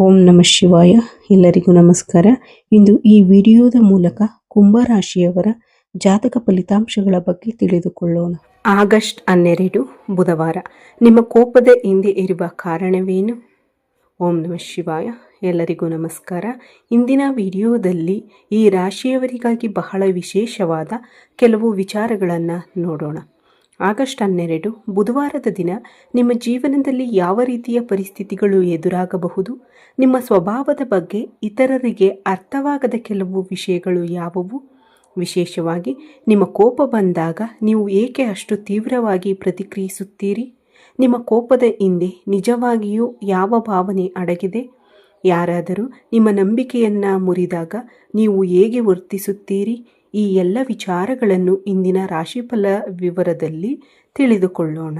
ಓಂ ನಮಃ ಶಿವಾಯ. ಎಲ್ಲರಿಗೂ ನಮಸ್ಕಾರ. ಇಂದು ಈ ವಿಡಿಯೋದ ಮೂಲಕ ಕುಂಭರಾಶಿಯವರ ಜಾತಕ ಫಲಿತಾಂಶಗಳ ಬಗ್ಗೆ ತಿಳಿದುಕೊಳ್ಳೋಣ. ಆಗಸ್ಟ್ 12 ಬುಧವಾರ. ನಿಮ್ಮ ಕೋಪದ ಹಿಂದೆ ಇರುವ ಕಾರಣವೇನು? ಓಂ ನಮಃ ಶಿವಾಯ. ಎಲ್ಲರಿಗೂ ನಮಸ್ಕಾರ. ಇಂದಿನ ವಿಡಿಯೋದಲ್ಲಿ ಈ ರಾಶಿಯವರಿಗಾಗಿ ಬಹಳ ವಿಶೇಷವಾದ ಕೆಲವು ವಿಚಾರಗಳನ್ನು ನೋಡೋಣ. ಆಗಸ್ಟ್ 12 ಬುಧವಾರದ ದಿನ ನಿಮ್ಮ ಜೀವನದಲ್ಲಿ ಯಾವ ರೀತಿಯ ಪರಿಸ್ಥಿತಿಗಳು ಎದುರಾಗಬಹುದು? ನಿಮ್ಮ ಸ್ವಭಾವದ ಬಗ್ಗೆ ಇತರರಿಗೆ ಅರ್ಥವಾಗದ ಕೆಲವು ವಿಷಯಗಳು ಯಾವುವು? ವಿಶೇಷವಾಗಿ ನಿಮ್ಮ ಕೋಪ ಬಂದಾಗ ನೀವು ಏಕೆ ಅಷ್ಟು ತೀವ್ರವಾಗಿ ಪ್ರತಿಕ್ರಿಯಿಸುತ್ತೀರಿ? ನಿಮ್ಮ ಕೋಪದ ಹಿಂದೆ ನಿಜವಾಗಿಯೂ ಯಾವ ಭಾವನೆ ಅಡಗಿದೆ? ಯಾರಾದರೂ ನಿಮ್ಮ ನಂಬಿಕೆಯನ್ನು ಮುರಿದಾಗ ನೀವು ಹೇಗೆ ವರ್ತಿಸುತ್ತೀರಿ? ಈ ಎಲ್ಲ ವಿಚಾರಗಳನ್ನು ಇಂದಿನ ರಾಶಿಫಲ ವಿವರದಲ್ಲಿ ತಿಳಿದುಕೊಳ್ಳೋಣ.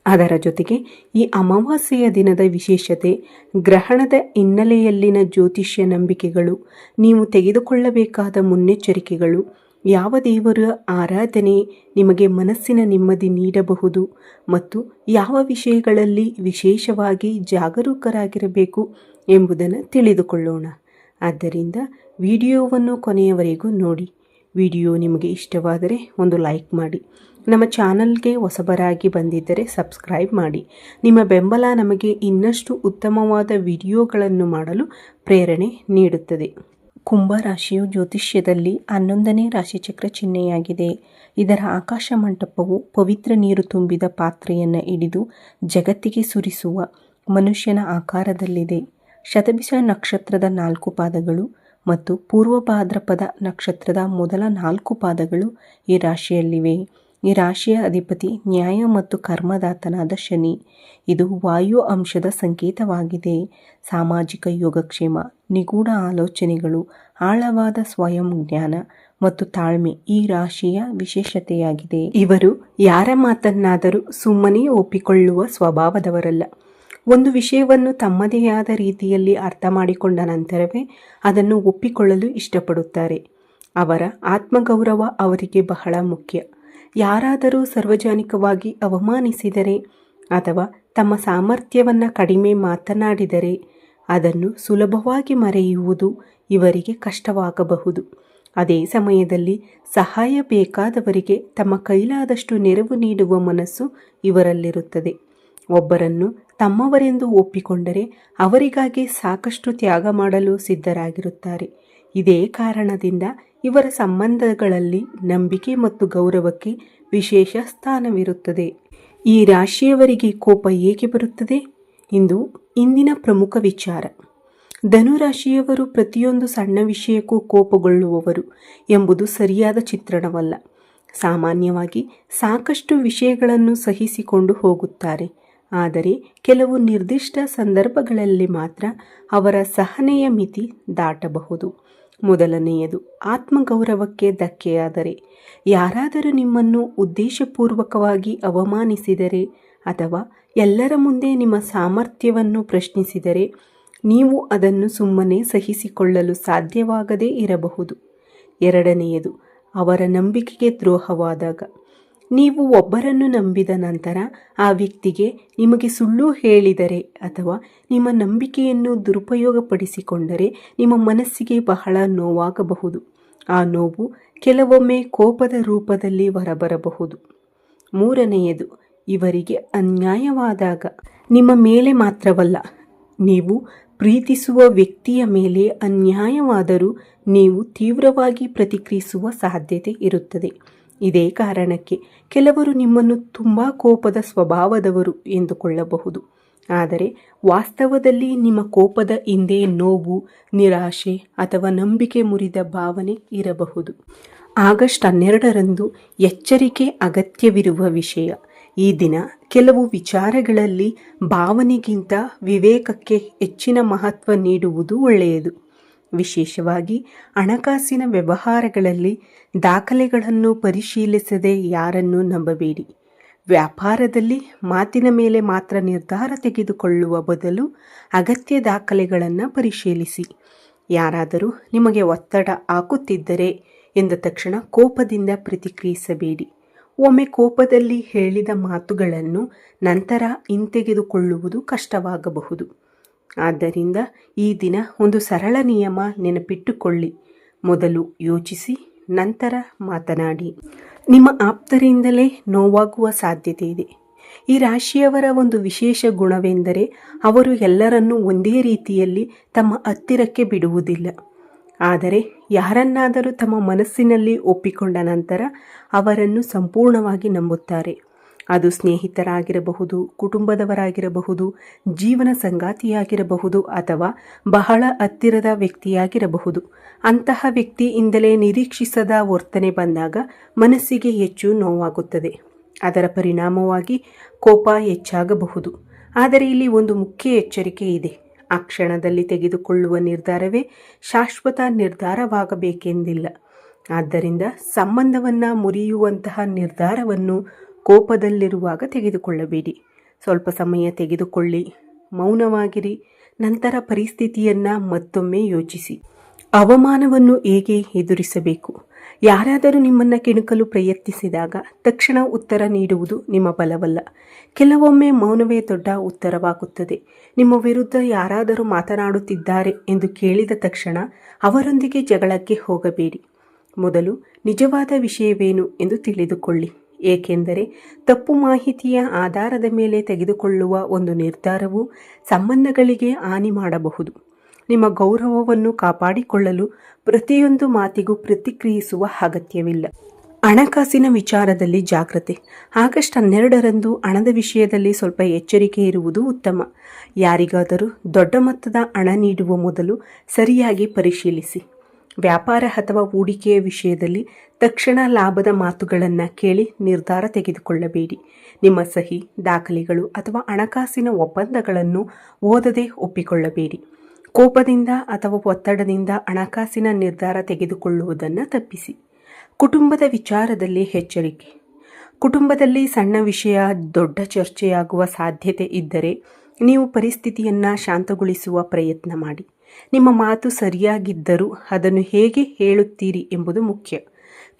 ಅದರ ಜೊತೆಗೆ ಈ ಅಮಾವಾಸ್ಯೆಯ ದಿನದ ವಿಶೇಷತೆ, ಗ್ರಹಣದ ಹಿನ್ನೆಲೆಯಲ್ಲಿನ ಜ್ಯೋತಿಷ್ಯ ನಂಬಿಕೆಗಳು, ನೀವು ತೆಗೆದುಕೊಳ್ಳಬೇಕಾದ ಮುನ್ನೆಚ್ಚರಿಕೆಗಳು, ಯಾವ ದೇವರ ಆರಾಧನೆ ನಿಮಗೆ ಮನಸ್ಸಿನ ನೆಮ್ಮದಿ ನೀಡಬಹುದು ಮತ್ತು ಯಾವ ವಿಷಯಗಳಲ್ಲಿ ವಿಶೇಷವಾಗಿ ಜಾಗರೂಕರಾಗಿರಬೇಕು ಎಂಬುದನ್ನು ತಿಳಿದುಕೊಳ್ಳೋಣ. ಆದ್ದರಿಂದ ವಿಡಿಯೋವನ್ನು ಕೊನೆಯವರೆಗೂ ನೋಡಿ. ವಿಡಿಯೋ ನಿಮಗೆ ಇಷ್ಟವಾದರೆ ಒಂದು ಲೈಕ್ ಮಾಡಿ. ನಮ್ಮ ಚಾನಲ್ಗೆ ಹೊಸಬರಾಗಿ ಬಂದಿದ್ದರೆ ಸಬ್ಸ್ಕ್ರೈಬ್ ಮಾಡಿ. ನಿಮ್ಮ ಬೆಂಬಲ ನಮಗೆ ಇನ್ನಷ್ಟು ಉತ್ತಮವಾದ ವಿಡಿಯೋಗಳನ್ನು ಮಾಡಲು ಪ್ರೇರಣೆ ನೀಡುತ್ತದೆ. ಕುಂಭರಾಶಿಯು ಜ್ಯೋತಿಷ್ಯದಲ್ಲಿ 11ನೇ ರಾಶಿಚಕ್ರ ಚಿಹ್ನೆಯಾಗಿದೆ. ಇದರ ಆಕಾಶ ಮಂಟಪವು ಪವಿತ್ರ ನೀರು ತುಂಬಿದ ಪಾತ್ರೆಯನ್ನು ಹಿಡಿದು ಜಗತ್ತಿಗೆ ಸುರಿಸುವ ಮನುಷ್ಯನ ಆಕಾರದಲ್ಲಿದೆ. ಶತಭಿಷ ನಕ್ಷತ್ರದ 4 ಪಾದಗಳು ಮತ್ತು ಪೂರ್ವ ಭಾದ್ರಪದ ನಕ್ಷತ್ರದ ಮೊದಲ 4 ಪಾದಗಳು ಈ ರಾಶಿಯಲ್ಲಿವೆ. ಈ ರಾಶಿಯ ಅಧಿಪತಿ ನ್ಯಾಯ ಮತ್ತು ಕರ್ಮದಾತನಾದ ಶನಿ. ಇದು ವಾಯು ಅಂಶದ ಸಂಕೇತವಾಗಿದೆ. ಸಾಮಾಜಿಕ ಯೋಗಕ್ಷೇಮ, ನಿಗೂಢ ಆಲೋಚನೆಗಳು, ಆಳವಾದ ಸ್ವಯಂ ಜ್ಞಾನ ಮತ್ತು ತಾಳ್ಮೆ ಈ ರಾಶಿಯ ವಿಶೇಷತೆಯಾಗಿದೆ. ಇವರು ಯಾರ ಮಾತನ್ನಾದರೂ ಸುಮ್ಮನೆ ಒಪ್ಪಿಕೊಳ್ಳುವ ಸ್ವಭಾವದವರಲ್ಲ. ಒಂದು ವಿಷಯವನ್ನು ತಮ್ಮದೇ ಆದ ರೀತಿಯಲ್ಲಿ ಅರ್ಥ ಮಾಡಿಕೊಂಡ ನಂತರವೇ ಅದನ್ನು ಒಪ್ಪಿಕೊಳ್ಳಲು ಇಷ್ಟಪಡುತ್ತಾರೆ. ಅವರ ಆತ್ಮಗೌರವ ಅವರಿಗೆ ಬಹಳ ಮುಖ್ಯ. ಯಾರಾದರೂ ಸಾರ್ವಜನಿಕವಾಗಿ ಅವಮಾನಿಸಿದರೆ ಅಥವಾ ತಮ್ಮ ಸಾಮರ್ಥ್ಯವನ್ನು ಕಡಿಮೆ ಮಾತನಾಡಿದರೆ ಅದನ್ನು ಸುಲಭವಾಗಿ ಮರೆಯುವುದು ಇವರಿಗೆ ಕಷ್ಟವಾಗಬಹುದು. ಅದೇ ಸಮಯದಲ್ಲಿ ಸಹಾಯ ಬೇಕಾದವರಿಗೆ ತಮ್ಮ ಕೈಲಾದಷ್ಟು ನೆರವು ನೀಡುವ ಮನಸ್ಸು ಇವರಲ್ಲಿರುತ್ತದೆ. ಒಬ್ಬರನ್ನು ತಮ್ಮವರೆಂದು ಒಪ್ಪಿಕೊಂಡರೆ ಅವರಿಗಾಗಿ ಸಾಕಷ್ಟು ತ್ಯಾಗ ಮಾಡಲು ಸಿದ್ಧರಾಗಿರುತ್ತಾರೆ. ಇದೇ ಕಾರಣದಿಂದ ಇವರ ಸಂಬಂಧಗಳಲ್ಲಿ ನಂಬಿಕೆ ಮತ್ತು ಗೌರವಕ್ಕೆ ವಿಶೇಷ ಸ್ಥಾನವಿರುತ್ತದೆ. ಈ ರಾಶಿಯವರಿಗೆ ಕೋಪ ಏಕೆ ಬರುತ್ತದೆ? ಇಂದಿನ ಪ್ರಮುಖ ವಿಚಾರ. ಧನುರಾಶಿಯವರು ಪ್ರತಿಯೊಂದು ಸಣ್ಣ ವಿಷಯಕ್ಕೂ ಕೋಪಗೊಳ್ಳುವವರು ಎಂಬುದು ಸರಿಯಾದ ಚಿತ್ರಣವಲ್ಲ. ಸಾಮಾನ್ಯವಾಗಿ ಸಾಕಷ್ಟು ವಿಷಯಗಳನ್ನು ಸಹಿಸಿಕೊಂಡು ಹೋಗುತ್ತಾರೆ. ಆದರೆ ಕೆಲವು ನಿರ್ದಿಷ್ಟ ಸಂದರ್ಭಗಳಲ್ಲಿ ಮಾತ್ರ ಅವರ ಸಹನೆಯ ಮಿತಿ ದಾಟಬಹುದು. ಮೊದಲನೆಯದು, ಆತ್ಮಗೌರವಕ್ಕೆ ಧಕ್ಕೆಯಾದರೆ. ಯಾರಾದರೂ ನಿಮ್ಮನ್ನು ಉದ್ದೇಶಪೂರ್ವಕವಾಗಿ ಅವಮಾನಿಸಿದರೆ ಅಥವಾ ಎಲ್ಲರ ಮುಂದೆ ನಿಮ್ಮ ಸಾಮರ್ಥ್ಯವನ್ನು ಪ್ರಶ್ನಿಸಿದರೆ ನೀವು ಅದನ್ನು ಸುಮ್ಮನೆ ಸಹಿಸಿಕೊಳ್ಳಲು ಸಾಧ್ಯವಾಗದೇ ಇರಬಹುದು. ಎರಡನೆಯದು, ಅವರ ನಂಬಿಕೆಗೆ ದ್ರೋಹವಾದಾಗ. ನೀವು ಒಬ್ಬರನ್ನು ನಂಬಿದ ನಂತರ ಆ ವ್ಯಕ್ತಿಗೆ ನಿಮಗೆ ಸುಳ್ಳು ಹೇಳಿದರೆ ಅಥವಾ ನಿಮ್ಮ ನಂಬಿಕೆಯನ್ನು ದುರುಪಯೋಗಪಡಿಸಿಕೊಂಡರೆ ನಿಮ್ಮ ಮನಸ್ಸಿಗೆ ಬಹಳ ನೋವಾಗಬಹುದು. ಆ ನೋವು ಕೆಲವೊಮ್ಮೆ ಕೋಪದ ರೂಪದಲ್ಲಿ ಹೊರಬರಬಹುದು. ಮೂರನೆಯದು, ಇವರಿಗೆ ಅನ್ಯಾಯವಾದಾಗ. ನಿಮ್ಮ ಮೇಲೆ ಮಾತ್ರವಲ್ಲ, ನೀವು ಪ್ರೀತಿಸುವ ವ್ಯಕ್ತಿಯ ಮೇಲೆ ಅನ್ಯಾಯವಾದರೂ ನೀವು ತೀವ್ರವಾಗಿ ಪ್ರತಿಕ್ರಿಯಿಸುವ ಸಾಧ್ಯತೆ ಇರುತ್ತದೆ. ಇದೇ ಕಾರಣಕ್ಕೆ ಕೆಲವರು ನಿಮ್ಮನ್ನು ತುಂಬ ಕೋಪದ ಸ್ವಭಾವದವರು ಎಂದುಕೊಳ್ಳಬಹುದು. ಆದರೆ ವಾಸ್ತವದಲ್ಲಿ ನಿಮ್ಮ ಕೋಪದ ಹಿಂದೆ ನೋವು, ನಿರಾಶೆ ಅಥವಾ ನಂಬಿಕೆ ಮುರಿದ ಭಾವನೆ ಇರಬಹುದು. ಆಗಸ್ಟ್ 12ರಂದು ಎಚ್ಚರಿಕೆ ಅಗತ್ಯವಿರುವ ವಿಷಯ. ಈ ದಿನ ಕೆಲವು ವಿಚಾರಗಳಲ್ಲಿ ಭಾವನೆಗಿಂತ ವಿವೇಕಕ್ಕೆ ಹೆಚ್ಚಿನ ಮಹತ್ವ ನೀಡುವುದು ಒಳ್ಳೆಯದು. ವಿಶೇಷವಾಗಿ ಹಣಕಾಸಿನ ವ್ಯವಹಾರಗಳಲ್ಲಿ ದಾಖಲೆಗಳನ್ನು ಪರಿಶೀಲಿಸದೆ ಯಾರನ್ನೂ ನಂಬಬೇಡಿ. ವ್ಯಾಪಾರದಲ್ಲಿ ಮಾತಿನ ಮೇಲೆ ಮಾತ್ರ ನಿರ್ಧಾರ ತೆಗೆದುಕೊಳ್ಳುವ ಬದಲು ಅಗತ್ಯ ದಾಖಲೆಗಳನ್ನು ಪರಿಶೀಲಿಸಿ. ಯಾರಾದರೂ ನಿಮಗೆ ಒತ್ತಡ ಹಾಕುತ್ತಿದ್ದರೆ ಎಂದ ತಕ್ಷಣ ಕೋಪದಿಂದ ಪ್ರತಿಕ್ರಿಯಿಸಬೇಡಿ. ಒಮ್ಮೆ ಕೋಪದಲ್ಲಿ ಹೇಳಿದ ಮಾತುಗಳನ್ನು ನಂತರ ಹಿಂತೆಗೆದುಕೊಳ್ಳುವುದು ಕಷ್ಟವಾಗಬಹುದು. ಆದ್ದರಿಂದ ಈ ದಿನ ಒಂದು ಸರಳ ನಿಯಮ ನೆನಪಿಟ್ಟುಕೊಳ್ಳಿ. ಮೊದಲು ಯೋಚಿಸಿ, ನಂತರ ಮಾತನಾಡಿ. ನಿಮ್ಮ ಆಪ್ತರಿಂದಲೇ ನೋವಾಗುವ ಸಾಧ್ಯತೆ ಇದೆ. ಈ ರಾಶಿಯವರ ಒಂದು ವಿಶೇಷ ಗುಣವೆಂದರೆ ಅವರು ಎಲ್ಲರನ್ನೂ ಒಂದೇ ರೀತಿಯಲ್ಲಿ ತಮ್ಮ ಹತ್ತಿರಕ್ಕೆ ಬಿಡುವುದಿಲ್ಲ. ಆದರೆ ಯಾರನ್ನಾದರೂ ತಮ್ಮ ಮನಸ್ಸಿನಲ್ಲಿ ಒಪ್ಪಿಕೊಂಡ ನಂತರ ಅವರನ್ನು ಸಂಪೂರ್ಣವಾಗಿ ನಂಬುತ್ತಾರೆ. ಅದು ಸ್ನೇಹಿತರಾಗಿರಬಹುದು, ಕುಟುಂಬದವರಾಗಿರಬಹುದು, ಜೀವನ ಸಂಗಾತಿಯಾಗಿರಬಹುದು ಅಥವಾ ಬಹಳ ಹತ್ತಿರದ ವ್ಯಕ್ತಿಯಾಗಿರಬಹುದು. ಅಂತಹ ವ್ಯಕ್ತಿಯಿಂದಲೇ ನಿರೀಕ್ಷಿಸದ ವರ್ತನೆ ಬಂದಾಗ ಮನಸ್ಸಿಗೆ ಹೆಚ್ಚು ನೋವಾಗುತ್ತದೆ. ಅದರ ಪರಿಣಾಮವಾಗಿ ಕೋಪ ಹೆಚ್ಚಾಗಬಹುದು. ಆದರೆ ಇಲ್ಲಿ ಒಂದು ಮುಖ್ಯ ಎಚ್ಚರಿಕೆ ಇದೆ. ಆ ಕ್ಷಣದಲ್ಲಿ ತೆಗೆದುಕೊಳ್ಳುವ ನಿರ್ಧಾರವೇ ಶಾಶ್ವತ ನಿರ್ಧಾರವಾಗಬೇಕೆಂದಿಲ್ಲ. ಆದ್ದರಿಂದ ಸಂಬಂಧವನ್ನು ಮುರಿಯುವಂತಹ ನಿರ್ಧಾರವನ್ನು ಕೋಪದಲ್ಲಿರುವಾಗ ತೆಗೆದುಕೊಳ್ಳಬೇಡಿ. ಸ್ವಲ್ಪ ಸಮಯ ತೆಗೆದುಕೊಳ್ಳಿ, ಮೌನವಾಗಿರಿ, ನಂತರ ಪರಿಸ್ಥಿತಿಯನ್ನು ಮತ್ತೊಮ್ಮೆ ಯೋಚಿಸಿ. ಅವಮಾನವನ್ನು ಹೇಗೆ ಎದುರಿಸಬೇಕು? ಯಾರಾದರೂ ನಿಮ್ಮನ್ನು ಕೆಣಕಲು ಪ್ರಯತ್ನಿಸಿದಾಗ ತಕ್ಷಣ ಉತ್ತರ ನೀಡುವುದು ನಿಮ್ಮ ಬಲವಲ್ಲ. ಕೆಲವೊಮ್ಮೆ ಮೌನವೇ ದೊಡ್ಡ ಉತ್ತರವಾಗುತ್ತದೆ. ನಿಮ್ಮ ವಿರುದ್ಧ ಯಾರಾದರೂ ಮಾತನಾಡುತ್ತಿದ್ದಾರೆ ಎಂದು ಕೇಳಿದ ತಕ್ಷಣ ಅವರೊಂದಿಗೆ ಜಗಳಕ್ಕೆ ಹೋಗಬೇಡಿ. ಮೊದಲು ನಿಜವಾದ ವಿಷಯವೇನು ಎಂದು ತಿಳಿದುಕೊಳ್ಳಿ. ಏಕೆಂದರೆ ತಪ್ಪು ಮಾಹಿತಿಯ ಆಧಾರದ ಮೇಲೆ ತೆಗೆದುಕೊಳ್ಳುವ ಒಂದು ನಿರ್ಧಾರವು ಸಂಬಂಧಗಳಿಗೆ ಹಾನಿ ಮಾಡಬಹುದು. ನಿಮ್ಮ ಗೌರವವನ್ನು ಕಾಪಾಡಿಕೊಳ್ಳಲು ಪ್ರತಿಯೊಂದು ಮಾತಿಗೂ ಪ್ರತಿಕ್ರಿಯಿಸುವ ಅಗತ್ಯವಿಲ್ಲ. ಹಣಕಾಸಿನ ವಿಚಾರದಲ್ಲಿ ಜಾಗ್ರತೆ. ಆಗಸ್ಟ್ 12ರಂದು ಹಣದ ವಿಷಯದಲ್ಲಿ ಸ್ವಲ್ಪ ಎಚ್ಚರಿಕೆ ಇರುವುದು ಉತ್ತಮ. ಯಾರಿಗಾದರೂ ದೊಡ್ಡ ಮೊತ್ತದ ಹಣ ನೀಡುವ ಮೊದಲು ಸರಿಯಾಗಿ ಪರಿಶೀಲಿಸಿ. ವ್ಯಾಪಾರ ಅಥವಾ ಹೂಡಿಕೆಯ ವಿಷಯದಲ್ಲಿ ತಕ್ಷಣ ಲಾಭದ ಮಾತುಗಳನ್ನು ಕೇಳಿ ನಿರ್ಧಾರ ತೆಗೆದುಕೊಳ್ಳಬೇಡಿ. ನಿಮ್ಮ ಸಹಿ, ದಾಖಲೆಗಳು ಅಥವಾ ಹಣಕಾಸಿನ ಒಪ್ಪಂದಗಳನ್ನು ಓದದೆ ಒಪ್ಪಿಕೊಳ್ಳಬೇಡಿ. ಕೋಪದಿಂದ ಅಥವಾ ಒತ್ತಡದಿಂದ ಹಣಕಾಸಿನ ನಿರ್ಧಾರ ತೆಗೆದುಕೊಳ್ಳುವುದನ್ನು ತಪ್ಪಿಸಿ. ಕುಟುಂಬದ ವಿಚಾರದಲ್ಲಿ ಎಚ್ಚರಿಕೆ. ಕುಟುಂಬದಲ್ಲಿ ಸಣ್ಣ ವಿಷಯ ದೊಡ್ಡ ಚರ್ಚೆಯಾಗುವ ಸಾಧ್ಯತೆ ಇದ್ದರೆ ನೀವು ಪರಿಸ್ಥಿತಿಯನ್ನು ಶಾಂತಗೊಳಿಸುವ ಪ್ರಯತ್ನ ಮಾಡಿ. ನಿಮ್ಮ ಮಾತು ಸರಿಯಾಗಿದ್ದರೂ ಅದನ್ನು ಹೇಗೆ ಹೇಳುತ್ತೀರಿ ಎಂಬುದು ಮುಖ್ಯ.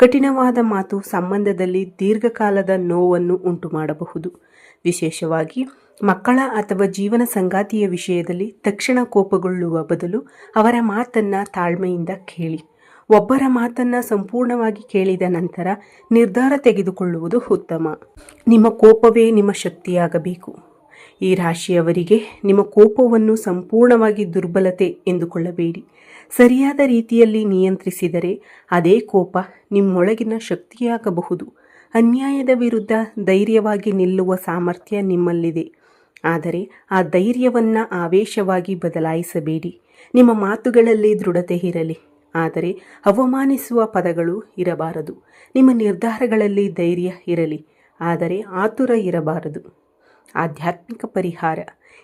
ಕಠಿಣವಾದ ಮಾತು ಸಂಬಂಧದಲ್ಲಿ ದೀರ್ಘಕಾಲದ ನೋವನ್ನು ಉಂಟು ಮಾಡಬಹುದು. ವಿಶೇಷವಾಗಿ ಮಕ್ಕಳ ಅಥವಾ ಜೀವನ ಸಂಗಾತಿಯ ವಿಷಯದಲ್ಲಿ ತಕ್ಷಣ ಕೋಪಗೊಳ್ಳುವ ಬದಲು ಅವರ ಮಾತನ್ನು ತಾಳ್ಮೆಯಿಂದ ಕೇಳಿ. ಒಬ್ಬರ ಮಾತನ್ನು ಸಂಪೂರ್ಣವಾಗಿ ಕೇಳಿದ ನಂತರ ನಿರ್ಧಾರ ತೆಗೆದುಕೊಳ್ಳುವುದು ಉತ್ತಮ. ನಿಮ್ಮ ಕೋಪವೇ ನಿಮ್ಮ ಶಕ್ತಿಯಾಗಬೇಕು. ಈ ರಾಶಿಯವರಿಗೆ ನಿಮ್ಮ ಕೋಪವನ್ನು ಸಂಪೂರ್ಣವಾಗಿ ದುರ್ಬಲತೆ ಎಂದುಕೊಳ್ಳಬೇಡಿ. ಸರಿಯಾದ ರೀತಿಯಲ್ಲಿ ನಿಯಂತ್ರಿಸಿದರೆ ಅದೇ ಕೋಪ ನಿಮ್ಮೊಳಗಿನ ಶಕ್ತಿಯಾಗಬಹುದು. ಅನ್ಯಾಯದ ವಿರುದ್ಧ ಧೈರ್ಯವಾಗಿ ನಿಲ್ಲುವ ಸಾಮರ್ಥ್ಯ ನಿಮ್ಮಲ್ಲಿದೆ. ಆದರೆ ಆ ಧೈರ್ಯವನ್ನು ಆವೇಶವಾಗಿ ಬದಲಾಯಿಸಬೇಡಿ. ನಿಮ್ಮ ಮಾತುಗಳಲ್ಲಿ ದೃಢತೆ ಇರಲಿ, ಆದರೆ ಅವಮಾನಿಸುವ ಪದಗಳು ಇರಬಾರದು. ನಿಮ್ಮ ನಿರ್ಧಾರಗಳಲ್ಲಿ ಧೈರ್ಯ ಇರಲಿ, ಆದರೆ ಆತುರ ಇರಬಾರದು. ಆಧ್ಯಾತ್ಮಿಕ ಪರಿಹಾರ.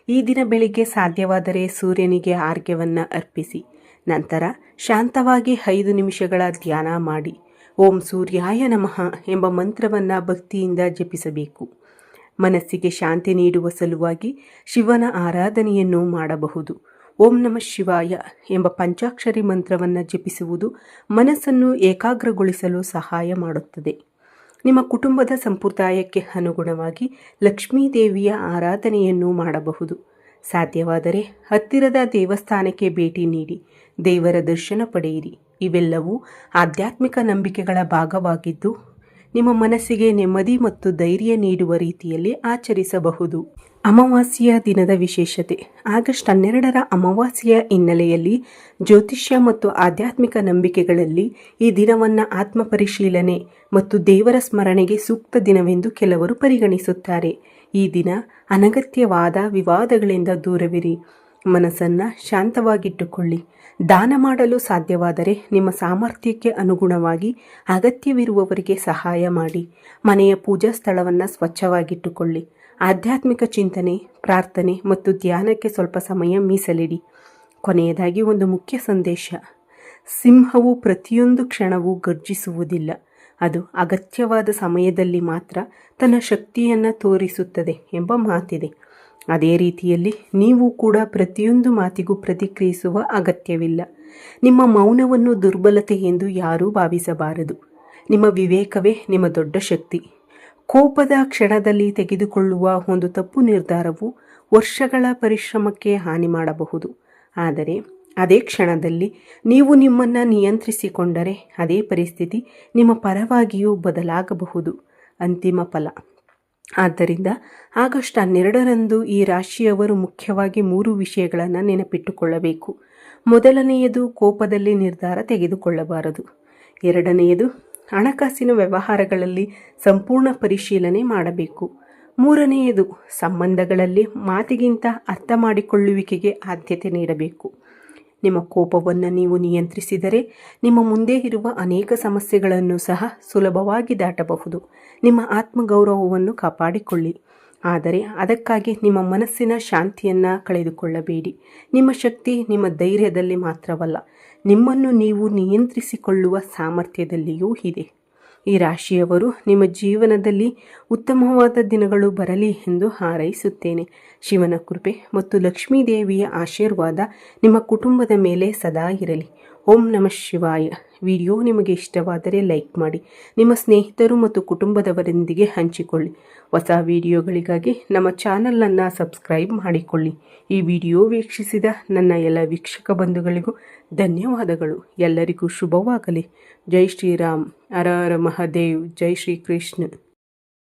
ಈ ದಿನ ಬೆಳಿಗ್ಗೆ ಸಾಧ್ಯವಾದರೆ ಸೂರ್ಯನಿಗೆ ಆರ್ಘ್ಯವನ್ನು ಅರ್ಪಿಸಿ. ನಂತರ ಶಾಂತವಾಗಿ 5 ನಿಮಿಷಗಳ ಧ್ಯಾನ ಮಾಡಿ. ಓಂ ಸೂರ್ಯಾಯ ನಮಃ ಎಂಬ ಮಂತ್ರವನ್ನು ಭಕ್ತಿಯಿಂದ ಜಪಿಸಬೇಕು. ಮನಸ್ಸಿಗೆ ಶಾಂತಿ ನೀಡುವ ಸಲುವಾಗಿ ಶಿವನ ಆರಾಧನೆಯನ್ನು ಮಾಡಬಹುದು. ಓಂ ನಮಃ ಶಿವಾಯ ಎಂಬ ಪಂಚಾಕ್ಷರಿ ಮಂತ್ರವನ್ನು ಜಪಿಸುವುದು ಮನಸ್ಸನ್ನು ಏಕಾಗ್ರಗೊಳಿಸಲು ಸಹಾಯ ಮಾಡುತ್ತದೆ. ನಿಮ್ಮ ಕುಟುಂಬದ ಸಂಪ್ರದಾಯಕ್ಕೆ ಅನುಗುಣವಾಗಿ ಲಕ್ಷ್ಮೀ ದೇವಿಯ ಆರಾಧನೆಯನ್ನು ಮಾಡಬಹುದು. ಸಾಧ್ಯವಾದರೆ ಹತ್ತಿರದ ದೇವಸ್ಥಾನಕ್ಕೆ ಭೇಟಿ ನೀಡಿ ದೇವರ ದರ್ಶನ ಪಡೆಯಿರಿ. ಇವೆಲ್ಲವೂ ಆಧ್ಯಾತ್ಮಿಕ ನಂಬಿಕೆಗಳ ಭಾಗವಾಗಿದ್ದು ನಿಮ್ಮ ಮನಸ್ಸಿಗೆ ನೆಮ್ಮದಿ ಮತ್ತು ಧೈರ್ಯ ನೀಡುವ ರೀತಿಯಲ್ಲಿ ಆಚರಿಸಬಹುದು. ಅಮಾವಾಸ್ಯೆಯ ದಿನದ ವಿಶೇಷತೆ. ಆಗಸ್ಟ್ 12ರ ಅಮಾವಾಸ್ಯೆಯ ಹಿನ್ನೆಲೆಯಲ್ಲಿ ಜ್ಯೋತಿಷ್ಯ ಮತ್ತು ಆಧ್ಯಾತ್ಮಿಕ ನಂಬಿಕೆಗಳಲ್ಲಿ ಈ ದಿನವನ್ನು ಆತ್ಮಪರಿಶೀಲನೆ ಮತ್ತು ದೇವರ ಸ್ಮರಣೆಗೆ ಸೂಕ್ತ ದಿನವೆಂದು ಕೆಲವರು ಪರಿಗಣಿಸುತ್ತಾರೆ. ಈ ದಿನ ಅನಗತ್ಯವಾದ ವಿವಾದಗಳಿಂದ ದೂರವಿರಿ. ಮನಸ್ಸನ್ನು ಶಾಂತವಾಗಿಟ್ಟುಕೊಳ್ಳಿ. ದಾನ ಮಾಡಲು ಸಾಧ್ಯವಾದರೆ ನಿಮ್ಮ ಸಾಮರ್ಥ್ಯಕ್ಕೆ ಅನುಗುಣವಾಗಿ ಅಗತ್ಯವಿರುವವರಿಗೆ ಸಹಾಯ ಮಾಡಿ. ಮನೆಯ ಪೂಜಾ ಸ್ಥಳವನ್ನು ಸ್ವಚ್ಛವಾಗಿಟ್ಟುಕೊಳ್ಳಿ. ಆಧ್ಯಾತ್ಮಿಕ ಚಿಂತನೆ, ಪ್ರಾರ್ಥನೆ ಮತ್ತು ಧ್ಯಾನಕ್ಕೆ ಸ್ವಲ್ಪ ಸಮಯ ಮೀಸಲಿಡಿ. ಕೊನೆಯದಾಗಿ ಒಂದು ಮುಖ್ಯ ಸಂದೇಶ. ಸಿಂಹವು ಪ್ರತಿಯೊಂದು ಕ್ಷಣವೂ ಗರ್ಜಿಸುವುದಿಲ್ಲ. ಅದು ಅಗತ್ಯವಾದ ಸಮಯದಲ್ಲಿ ಮಾತ್ರ ತನ್ನ ಶಕ್ತಿಯನ್ನು ತೋರಿಸುತ್ತದೆ ಎಂಬ ಮಾತಿದೆ. ಅದೇ ರೀತಿಯಲ್ಲಿ ನೀವು ಕೂಡ ಪ್ರತಿಯೊಂದು ಮಾತಿಗೂ ಪ್ರತಿಕ್ರಿಯಿಸುವ ಅಗತ್ಯವಿಲ್ಲ. ನಿಮ್ಮ ಮೌನವನ್ನು ದುರ್ಬಲತೆ ಎಂದು ಯಾರೂ ಭಾವಿಸಬಾರದು. ನಿಮ್ಮ ವಿವೇಕವೇ ನಿಮ್ಮ ದೊಡ್ಡ ಶಕ್ತಿ. ಕೋಪದ ಕ್ಷಣದಲ್ಲಿ ತೆಗೆದುಕೊಳ್ಳುವ ಒಂದು ತಪ್ಪು ನಿರ್ಧಾರವು ವರ್ಷಗಳ ಪರಿಶ್ರಮಕ್ಕೆ ಹಾನಿ ಮಾಡಬಹುದು. ಆದರೆ ಅದೇ ಕ್ಷಣದಲ್ಲಿ ನೀವು ನಿಮ್ಮನ್ನು ನಿಯಂತ್ರಿಸಿಕೊಂಡರೆ ಅದೇ ಪರಿಸ್ಥಿತಿ ನಿಮ್ಮ ಪರವಾಗಿಯೂ ಬದಲಾಗಬಹುದು. ಅಂತಿಮ ಫಲ. ಆದ್ದರಿಂದ ಆಗಸ್ಟ್ 12ರಂದು ಈ ರಾಶಿಯವರು ಮುಖ್ಯವಾಗಿ 3 ವಿಷಯಗಳನ್ನು ನೆನಪಿಟ್ಟುಕೊಳ್ಳಬೇಕು. ಮೊದಲನೆಯದು, ಕೋಪದಲ್ಲಿ ನಿರ್ಧಾರ ತೆಗೆದುಕೊಳ್ಳಬಾರದು. ಎರಡನೆಯದು, ಹಣಕಾಸಿನ ವ್ಯವಹಾರಗಳಲ್ಲಿ ಸಂಪೂರ್ಣ ಪರಿಶೀಲನೆ ಮಾಡಬೇಕು. ಮೂರನೆಯದು, ಸಂಬಂಧಗಳಲ್ಲಿ ಮಾತಿಗಿಂತ ಅರ್ಥ ಮಾಡಿಕೊಳ್ಳುವಿಕೆಗೆ ಆದ್ಯತೆ ನೀಡಬೇಕು. ನಿಮ್ಮ ಕೋಪವನ್ನು ನೀವು ನಿಯಂತ್ರಿಸಿದರೆ ನಿಮ್ಮ ಮುಂದೆ ಇರುವ ಅನೇಕ ಸಮಸ್ಯೆಗಳನ್ನು ಸಹ ಸುಲಭವಾಗಿ ದಾಟಬಹುದು. ನಿಮ್ಮ ಆತ್ಮಗೌರವವನ್ನು ಕಾಪಾಡಿಕೊಳ್ಳಿ, ಆದರೆ ಅದಕ್ಕಾಗಿ ನಿಮ್ಮ ಮನಸ್ಸಿನ ಶಾಂತಿಯನ್ನು ಕಳೆದುಕೊಳ್ಳಬೇಡಿ. ನಿಮ್ಮ ಶಕ್ತಿ ನಿಮ್ಮ ಧೈರ್ಯದಲ್ಲಿ ಮಾತ್ರವಲ್ಲ, ನಿಮ್ಮನ್ನು ನೀವು ನಿಯಂತ್ರಿಸಿಕೊಳ್ಳುವ ಸಾಮರ್ಥ್ಯದಲ್ಲಿಯೂ ಇದೆ. ಈ ರಾಶಿಯವರು ನಿಮ್ಮ ಜೀವನದಲ್ಲಿ ಉತ್ತಮವಾದ ದಿನಗಳು ಬರಲಿ ಎಂದು ಹಾರೈಸುತ್ತೇನೆ. ಶಿವನ ಕೃಪೆ ಮತ್ತು ಲಕ್ಷ್ಮೀದೇವಿಯ ಆಶೀರ್ವಾದ ನಿಮ್ಮ ಕುಟುಂಬದ ಮೇಲೆ ಸದಾ ಇರಲಿ. ಓಂ ನಮಃ ಶಿವಾಯ. ವಿಡಿಯೋ ನಿಮಗೆ ಇಷ್ಟವಾದರೆ ಲೈಕ್ ಮಾಡಿ, ನಿಮ್ಮ ಸ್ನೇಹಿತರು ಮತ್ತು ಕುಟುಂಬದವರೊಂದಿಗೆ ಹಂಚಿಕೊಳ್ಳಿ. ಹೊಸ ವಿಡಿಯೋಗಳಿಗಾಗಿ ನಮ್ಮ ಚಾನಲನ್ನು ಸಬ್ಸ್ಕ್ರೈಬ್ ಮಾಡಿಕೊಳ್ಳಿ. ಈ ವಿಡಿಯೋ ವೀಕ್ಷಿಸಿದ ನನ್ನ ಎಲ್ಲ ವೀಕ್ಷಕ ಬಂಧುಗಳಿಗೂ ಧನ್ಯವಾದಗಳು. ಎಲ್ಲರಿಗೂ ಶುಭವಾಗಲಿ. ಜೈ ಶ್ರೀರಾಮ್. ಹರ ಹರ ಮಹಾದೇವ್. ಜೈ ಶ್ರೀ ಕೃಷ್ಣ.